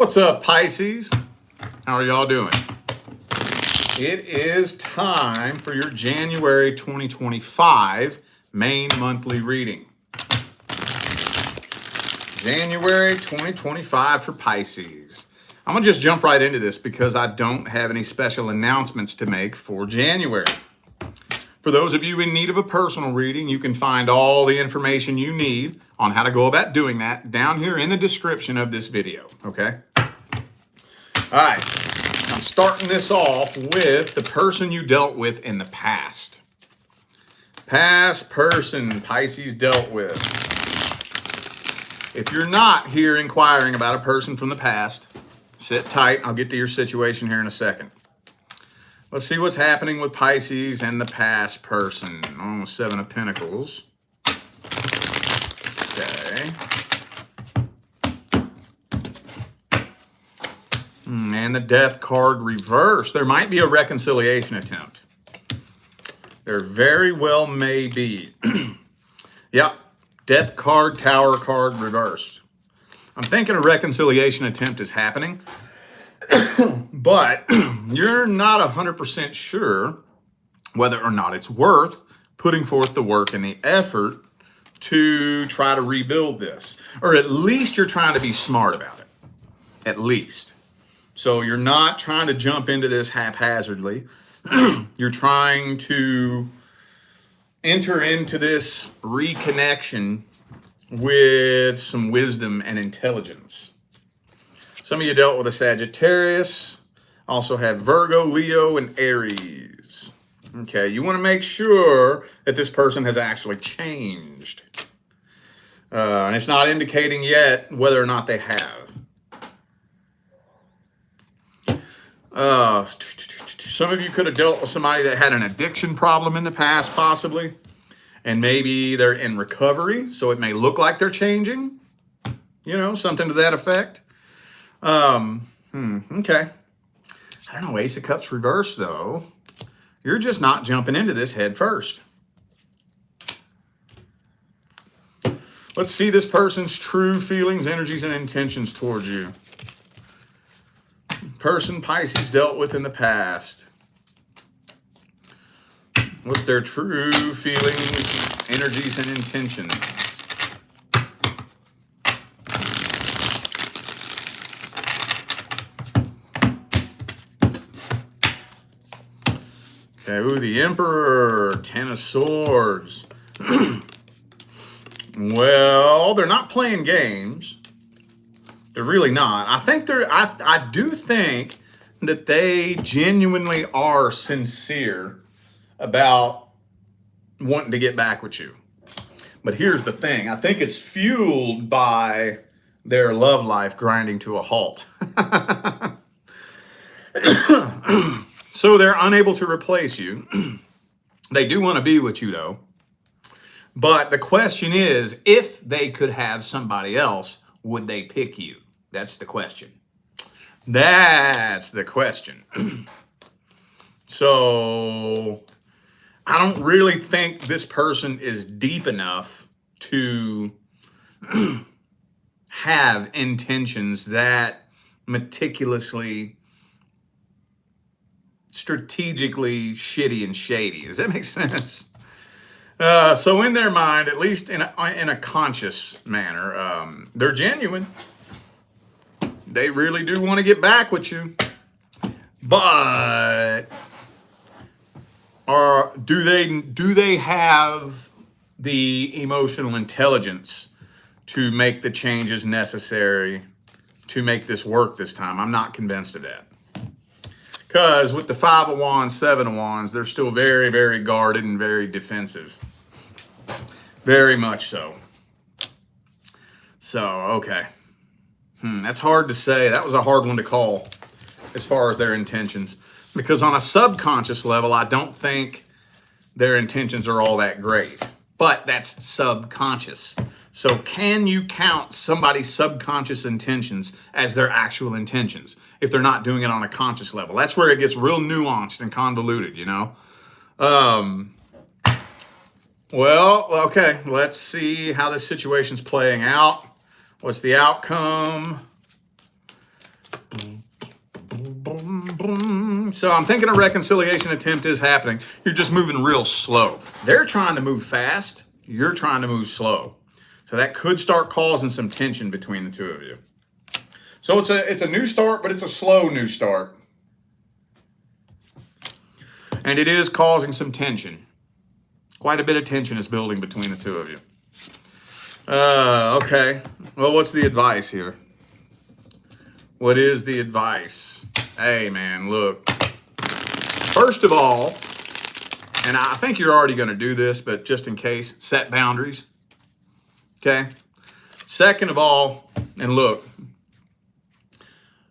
What's up, Pisces? How are y'all doing? It is time for your January 2025 main monthly reading. January 2025 for Pisces. I'm going to just jump right into this because I don't have any special announcements to make for January. For those of you in need of a personal reading, you can find all the information you need on how to go about doing that down here in the description of this video, okay? All right, I'm starting this off with the person you dealt with in the past. Past person Pisces dealt with. If you're not here inquiring about a person from the past, sit tight. I'll get to your situation here in a second. Let's see what's happening with Pisces and the past person. Oh, Seven of Pentacles. Okay. And the Death card reversed. There might be a reconciliation attempt. There very well may be. Yep. Death card, Tower card reversed. I'm thinking a reconciliation attempt is happening. But you're not 100% sure whether or not it's worth putting forth the work and the effort to try to rebuild this. Or at least you're trying to be smart about it. At least. So you're not trying to jump into this haphazardly. You're trying to enter into this reconnection with some wisdom and intelligence. Some of you dealt with a Sagittarius, also have Virgo, Leo, and Aries. Okay, you want to make sure that this person has actually changed. And it's not indicating yet whether or not they have. Some of you could have dealt with somebody that had an addiction problem in the past, possibly. And maybe they're in recovery, so it may look like they're changing. You know, something to that effect. Okay. I don't know, Ace of Cups reversed, though. You're just not jumping into this head first. Let's see this person's true feelings, energies, and intentions towards you. Person Pisces dealt with in the past. What's their true feelings, energies, and intentions? Okay, ooh, the Emperor, Ten of Swords. Well, they're not playing games. They're really not. I do think that they genuinely are sincere about wanting to get back with you. But here's the thing. I think it's fueled by their love life grinding to a halt. So they're unable to replace you. They do want to be with you, though. But the question is, if they could have somebody else, would they pick you? That's the question. That's the question. So I don't really think this person is deep enough to have intentions that meticulously, strategically shitty and shady. Does that make sense? So in their mind, at least in a conscious manner, they're genuine. They really do want to get back with you. But do they have the emotional intelligence to make the changes necessary to make this work this time? I'm not convinced of that. Because with the Five of Wands, Seven of Wands, they're still very, very guarded and very defensive. Very much so. So, okay. That's hard to say. That was a hard one to call as far as their intentions. Because on a subconscious level, I don't think their intentions are all that great. But that's subconscious. So can you count somebody's subconscious intentions as their actual intentions if they're not doing it on a conscious level? That's where it gets real nuanced and convoluted, you know? Well, okay, let's see how this situation's playing out. What's the outcome? So I'm thinking a reconciliation attempt is happening. You're just moving real slow. They're trying to move fast. You're trying to move slow. So that could start causing some tension between the two of you. So it's a new start, but it's a slow new start. And it is causing some tension. Quite a bit of tension is building between the two of you. Okay. Well, what's the advice here? What is the advice? Hey, man, look. First of all, and I think you're already going to do this, but just in case, set boundaries. Okay? Second of all, and look,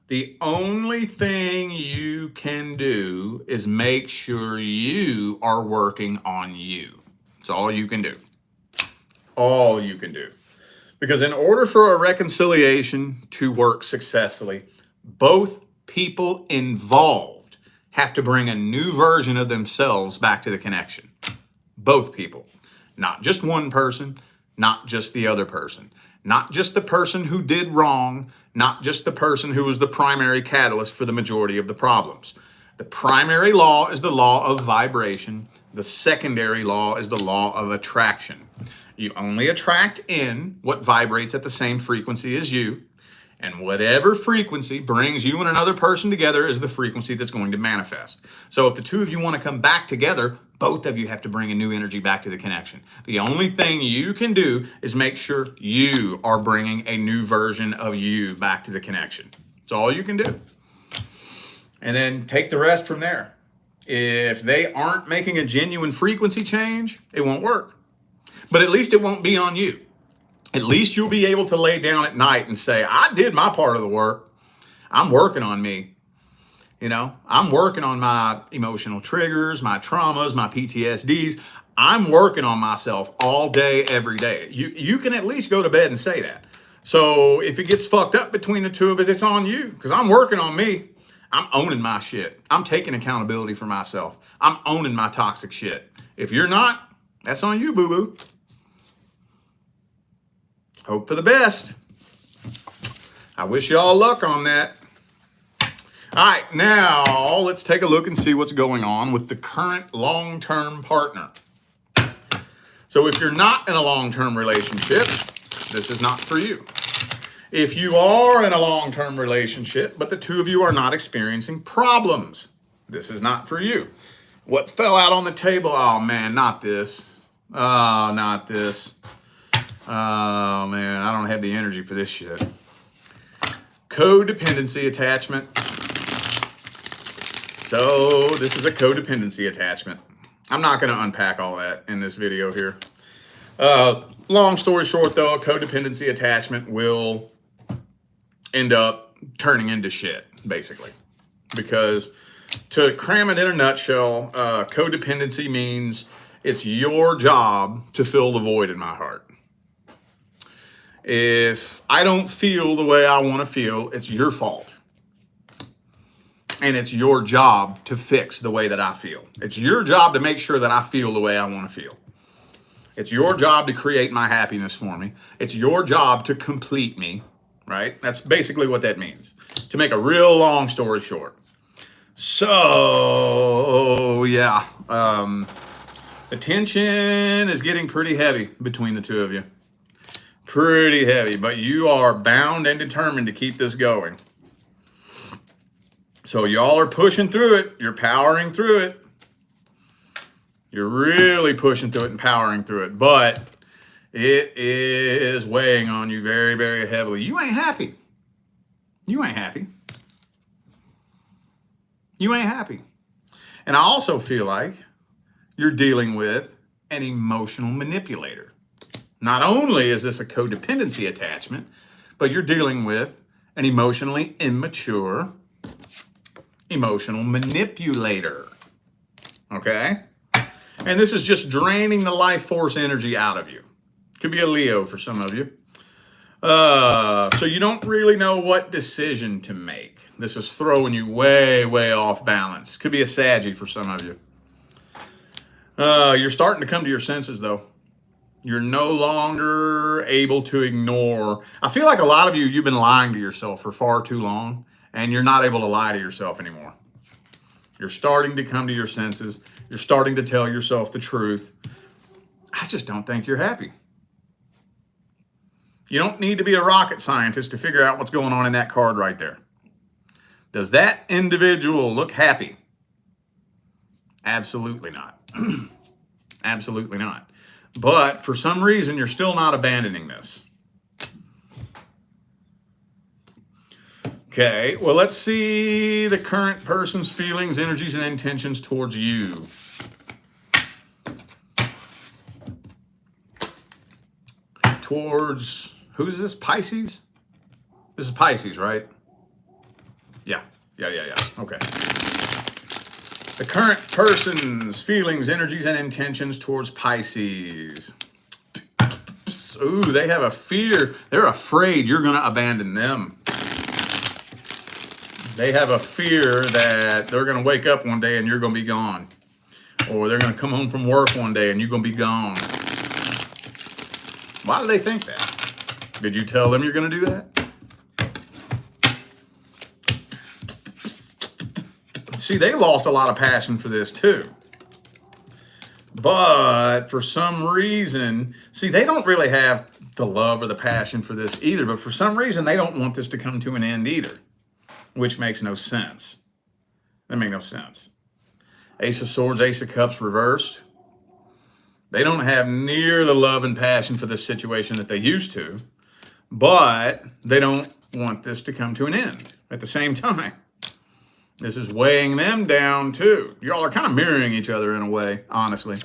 the only thing you can do is make sure you are working on you. That's all you can do. All you can do. Because in order for a reconciliation to work successfully, both people involved have to bring a new version of themselves back to the connection. Both people. Not just one person, not just the other person. Not just the person who did wrong, not just the person who was the primary catalyst for the majority of the problems. The primary law is the law of vibration. The secondary law is the law of attraction. You only attract in what vibrates at the same frequency as you. And whatever frequency brings you and another person together is the frequency that's going to manifest. So if the two of you want to come back together, both of you have to bring a new energy back to the connection. The only thing you can do is make sure you are bringing a new version of you back to the connection. That's all you can do. And then take the rest from there. If they aren't making a genuine frequency change, it won't work. But at least it won't be on you. At least you'll be able to lay down at night and say, I did my part of the work. I'm working on me. I'm working on my emotional triggers, my traumas, my PTSDs. I'm working on myself all day, every day. You can at least go to bed and say that. So if it gets fucked up between the two of us, it's on you, because I'm working on me. I'm owning my shit. I'm taking accountability for myself. I'm owning my toxic shit. If you're not, that's on you, boo-boo. Hope for the best. I wish y'all luck on that. All right, now let's take a look and see what's going on with the current long-term partner. So if you're not in a long-term relationship, this is not for you. If you are in a long-term relationship, but the two of you are not experiencing problems, this is not for you. What fell out on the table? Oh, man, not this. Oh, not this. Oh, man, I don't have the energy for this shit. Codependency attachment. So this is a codependency attachment. I'm not going to unpack all that in this video here. Long story short, though, a codependency attachment will end up turning into shit, basically. Because to cram it in a nutshell, codependency means it's your job to fill the void in my heart. If I don't feel the way I want to feel, it's your fault. And it's your job to fix the way that I feel. It's your job to make sure that I feel the way I want to feel. It's your job to create my happiness for me. It's your job to complete me, right? That's basically what that means. To make a real long story short. So, yeah. The tension is getting pretty heavy between the two of you. Pretty heavy, but you are bound and determined to keep this going. So y'all are pushing through it. You're powering through it. You're really pushing through it and powering through it. But it is weighing on you very, very heavily. You ain't happy. You ain't happy. You ain't happy. And I also feel like you're dealing with an emotional manipulator. Not only is this a codependency attachment, but you're dealing with an emotionally immature, emotional manipulator. Okay? And this is just draining the life force energy out of you. Could be a Leo for some of you. So you don't really know what decision to make. This is throwing you way, way off balance. Could be a Saggy for some of you. You're starting to come to your senses, though. You're no longer able to ignore. I feel like a lot of you, you've been lying to yourself for far too long, and you're not able to lie to yourself anymore. You're starting to come to your senses. You're starting to tell yourself the truth. I just don't think you're happy. You don't need to be a rocket scientist to figure out what's going on in that card right there. Does that individual look happy? Absolutely not. Absolutely not. But for some reason, you're still not abandoning this. Okay, well, let's see the current person's feelings, energies, and intentions towards you. Towards, who's this? Pisces? This is Pisces, right? Yeah. Okay. The current person's feelings, energies, and intentions towards Pisces. Ooh, they have a fear. They're afraid you're going to abandon them. They have a fear that they're going to wake up one day and you're going to be gone. Or they're going to come home from work one day and you're going to be gone. Why do they think that? Did you tell them you're going to do that? See, they lost a lot of passion for this too. But for some reason, see, they don't really have the love or the passion for this either. But for some reason, they don't want this to come to an end either. Which makes no sense. That makes no sense. Ace of Swords, Ace of Cups reversed. They don't have near the love and passion for this situation that they used to, but they don't want this to come to an end at the same time. This is weighing them down too. Y'all are kind of mirroring each other in a way, honestly.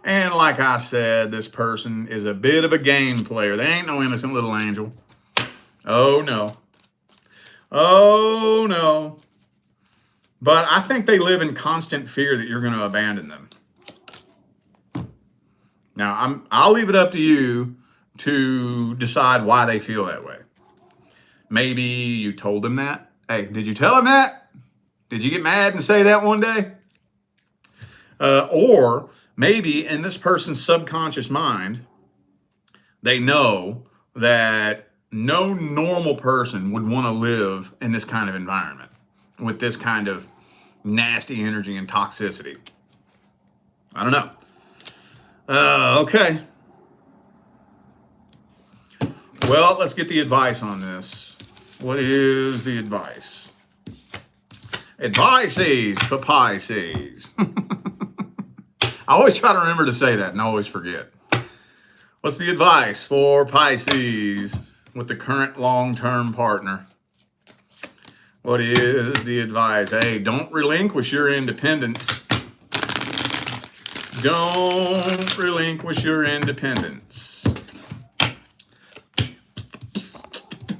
And like I said, this person is a bit of a game player. They ain't no innocent little angel. Oh no. Oh, no. But I think they live in constant fear that you're going to abandon them. Now, I'll leave it up to you to decide why they feel that way. Maybe you told them that. Hey, did you tell them that? Did you get mad and say that one day? Or maybe in this person's subconscious mind, they know that no normal person would want to live in this kind of environment with this kind of nasty energy and toxicity. I don't know. Okay. Well, let's get the advice on this. What is the advice? Advices for Pisces. I always try to remember to say that and I always forget. What's the advice for Pisces with the current long-term partner? What is the advice? Hey, don't relinquish your independence. Don't relinquish your independence.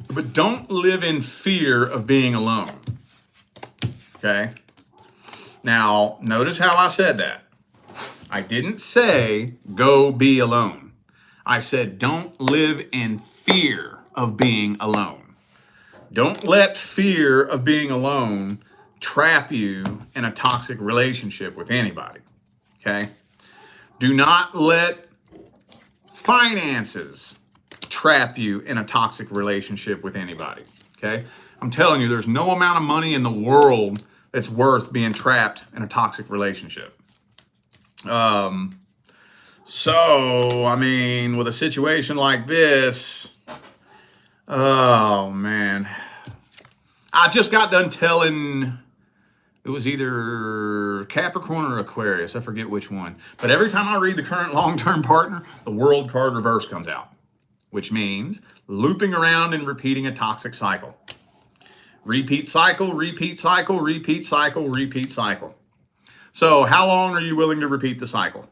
But don't live in fear of being alone. Okay? Now, notice how I said that. I didn't say go be alone. I said don't live in fear of being alone. Don't let fear of being alone trap you in a toxic relationship with anybody. Okay? Do not let finances trap you in a toxic relationship with anybody. Okay? I'm telling you, there's no amount of money in the world that's worth being trapped in a toxic relationship. So, I mean, with a situation like this, oh man, I just got done telling, it was either Capricorn or Aquarius, I forget which one. But every time I read the current long-term partner, the World card reverse comes out, which means looping around and repeating a toxic cycle. Repeat cycle, repeat cycle, repeat cycle, repeat cycle. So how long are you willing to repeat the cycle?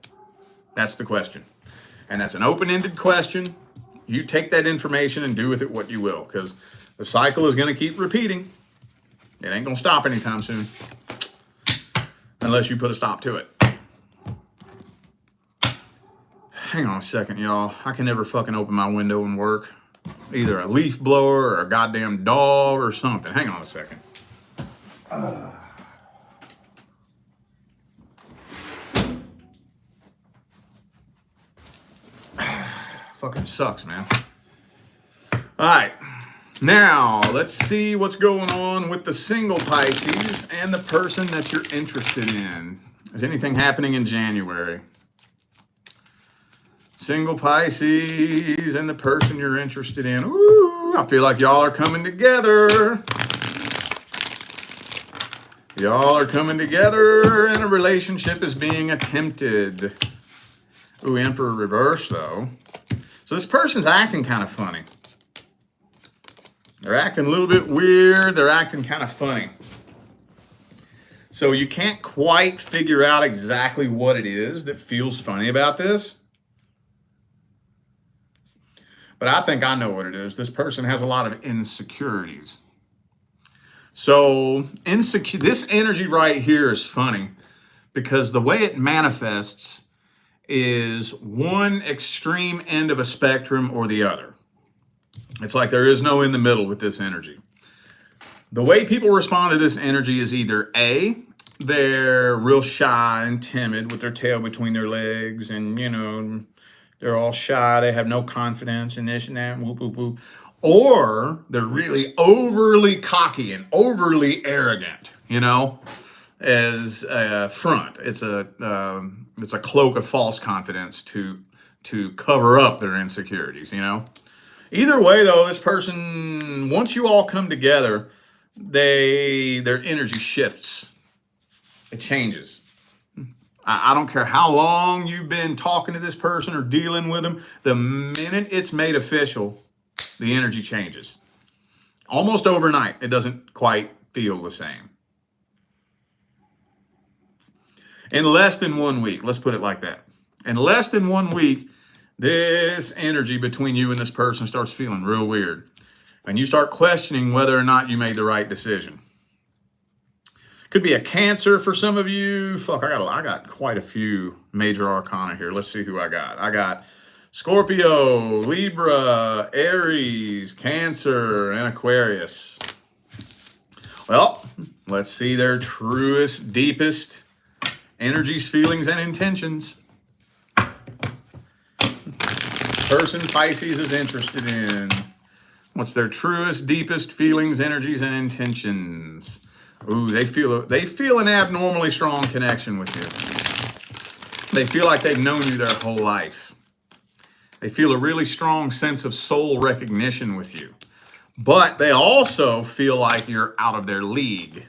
That's the question. And that's an open-ended question. You take that information and do with it what you will, because the cycle is going to keep repeating. It ain't going to stop anytime soon, unless you put a stop to it. Hang on a second, y'all. I can never fucking open my window and work. Either a leaf blower or a goddamn dog or something. Hang on a second. Fucking sucks, man. All right. Now, let's see what's going on with the single Pisces and the person that you're interested in. Is anything happening in January? Single Pisces and the person you're interested in. Ooh, I feel like y'all are coming together. Y'all are coming together and a relationship is being attempted. Ooh, Emperor reverse though. So this person's acting kind of funny. They're acting a little bit weird. They're acting kind of funny. So you can't quite figure out exactly what it is that feels funny about this. But I think I know what it is. This person has a lot of insecurities. So this energy right here is funny because the way it manifests is one extreme end of a spectrum or the other. It's like there is no in the middle with this energy. The way people respond to this energy is either A, they're real shy and timid with their tail between their legs and, you know, they're all shy, they have no confidence and this and that, whoop, whoop, whoop. Or they're really overly cocky and overly arrogant, you know, as a front. It's a cloak of false confidence to cover up their insecurities, you know. Either way, though, this person, once you all come together, their energy shifts. It changes. I don't care how long you've been talking to this person or dealing with them. The minute it's made official, the energy changes. Almost overnight. It doesn't quite feel the same. In less than 1 week, let's put it like that. In less than 1 week, this energy between you and this person starts feeling real weird. And you start questioning whether or not you made the right decision. Could be a Cancer for some of you. Fuck, I got quite a few major arcana here. Let's see who I got. I got Scorpio, Libra, Aries, Cancer, and Aquarius. Well, let's see their truest, deepest energies, feelings, and intentions. Person Pisces is interested in. What's their truest, deepest feelings, energies, and intentions? Ooh, they feel an abnormally strong connection with you. They feel like they've known you their whole life. They feel a really strong sense of soul recognition with you. But they also feel like you're out of their league.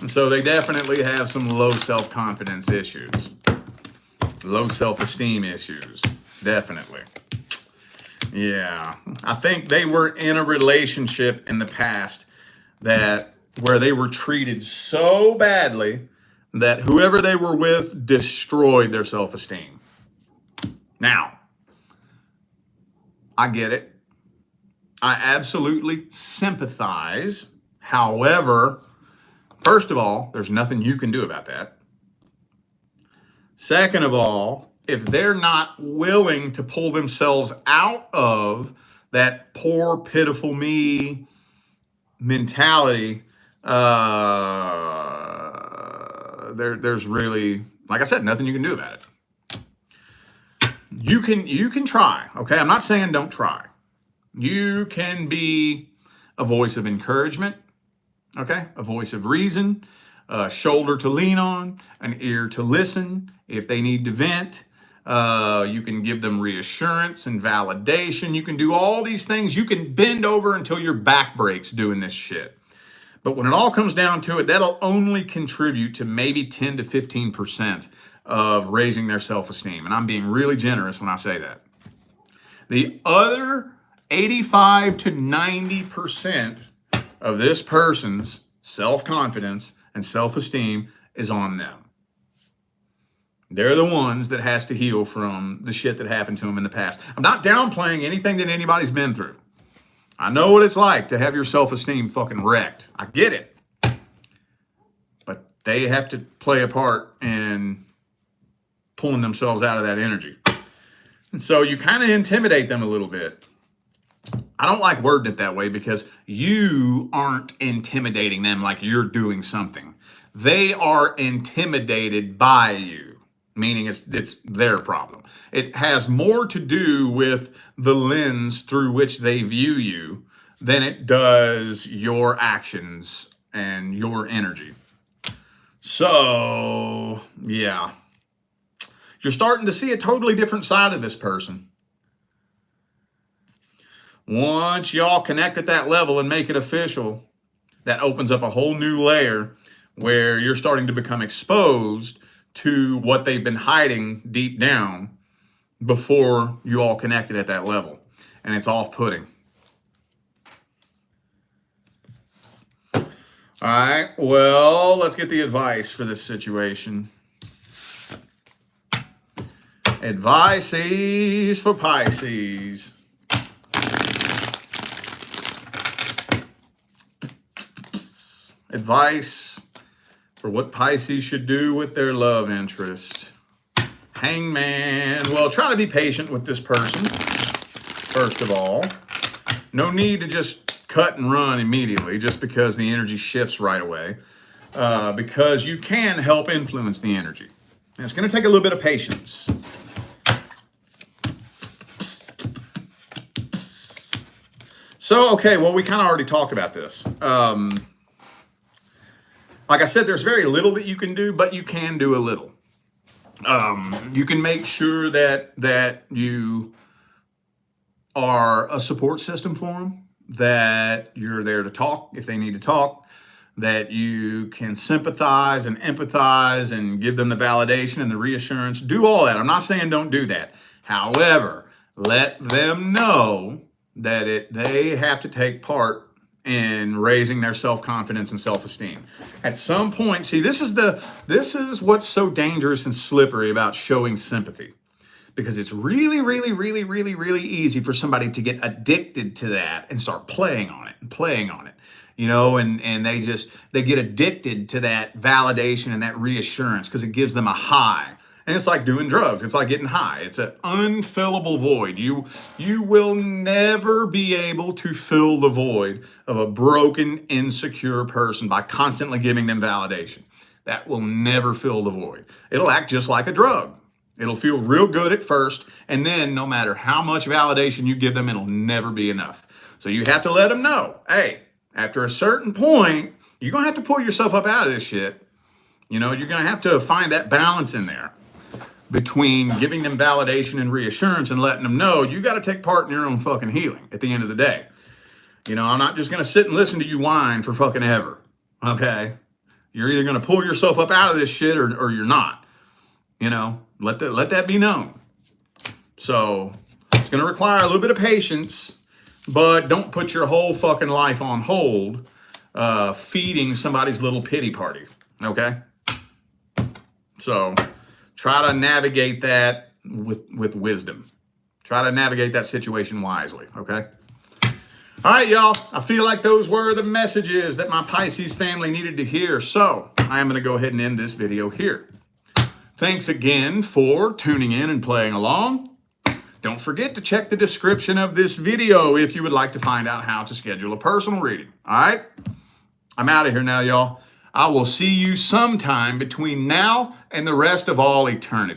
And so they definitely have some low self-confidence issues. Low self-esteem issues. Definitely. Yeah. I think they were in a relationship in the past where they were treated so badly that whoever they were with destroyed their self-esteem. Now, I get it. I absolutely sympathize. However, first of all, there's nothing you can do about that. Second of all, if they're not willing to pull themselves out of that poor, pitiful me mentality, there's really, like I said, nothing you can do about it. You can try, okay? I'm not saying don't try. You can be a voice of encouragement, okay? A voice of reason, a shoulder to lean on, an ear to listen. If they need to vent, you can give them reassurance and validation. You can do all these things. You can bend over until your back breaks doing this shit. But when it all comes down to it, that'll only contribute to maybe 10 to 15% of raising their self-esteem. And I'm being really generous when I say that. The other 85 to 90% of this person's self-confidence and self-esteem is on them. They're the ones that has to heal from the shit that happened to them in the past. I'm not downplaying anything that anybody's been through. I know what it's like to have your self-esteem fucking wrecked. I get it. But they have to play a part in pulling themselves out of that energy. And so you kind of intimidate them a little bit. I don't like wording it that way because you aren't intimidating them like you're doing something. They are intimidated by you, meaning it's their problem. It has more to do with the lens through which they view you than it does your actions and your energy. So, yeah. You're starting to see a totally different side of this person. Once y'all connect at that level and make it official, that opens up a whole new layer where you're starting to become exposed to what they've been hiding deep down before you all connected at that level. And it's off-putting. All right, well, let's get the advice for this situation. Advices for Pisces. Advice for what Pisces should do with their love interest. Hangman. Well, try to be patient with this person, first of all. No need to just cut and run immediately just because the energy shifts right away, because you can help influence the energy. And it's going to take a little bit of patience. So, okay, well, we kind of already talked about this. Like I said, there's very little that you can do, but you can do a little. You can make sure that you are a support system for them, that you're there to talk if they need to talk, that you can sympathize and empathize and give them the validation and the reassurance. Do all that. I'm not saying don't do that. However, let them know that they have to take part in raising their self-confidence and self-esteem. At some point, see, this is what's so dangerous and slippery about showing sympathy, because it's really, really, really, really, really easy for somebody to get addicted to that and start playing on it and playing on it, you know, and they get addicted to that validation and that reassurance because it gives them a high. And it's like doing drugs. It's like getting high. It's an unfillable void. You will never be able to fill the void of a broken, insecure person by constantly giving them validation. That will never fill the void. It'll act just like a drug. It'll feel real good at first, and then no matter how much validation you give them, it'll never be enough. So you have to let them know, hey, after a certain point, you're going to have to pull yourself up out of this shit. You know, you're going to have to find that balance in there between giving them validation and reassurance and letting them know you got to take part in your own fucking healing at the end of the day. You know, I'm not just going to sit and listen to you whine for fucking ever. Okay? You're either going to pull yourself up out of this shit or you're not. You know, let that be known. So it's going to require a little bit of patience, but don't put your whole fucking life on hold feeding somebody's little pity party. Okay? So try to navigate that with wisdom. Try to navigate that situation wisely, okay? All right, y'all. I feel like those were the messages that my Pisces family needed to hear. So I am going to go ahead and end this video here. Thanks again for tuning in and playing along. Don't forget to check the description of this video if you would like to find out how to schedule a personal reading. All right? I'm out of here now, y'all. I will see you sometime between now and the rest of all eternity.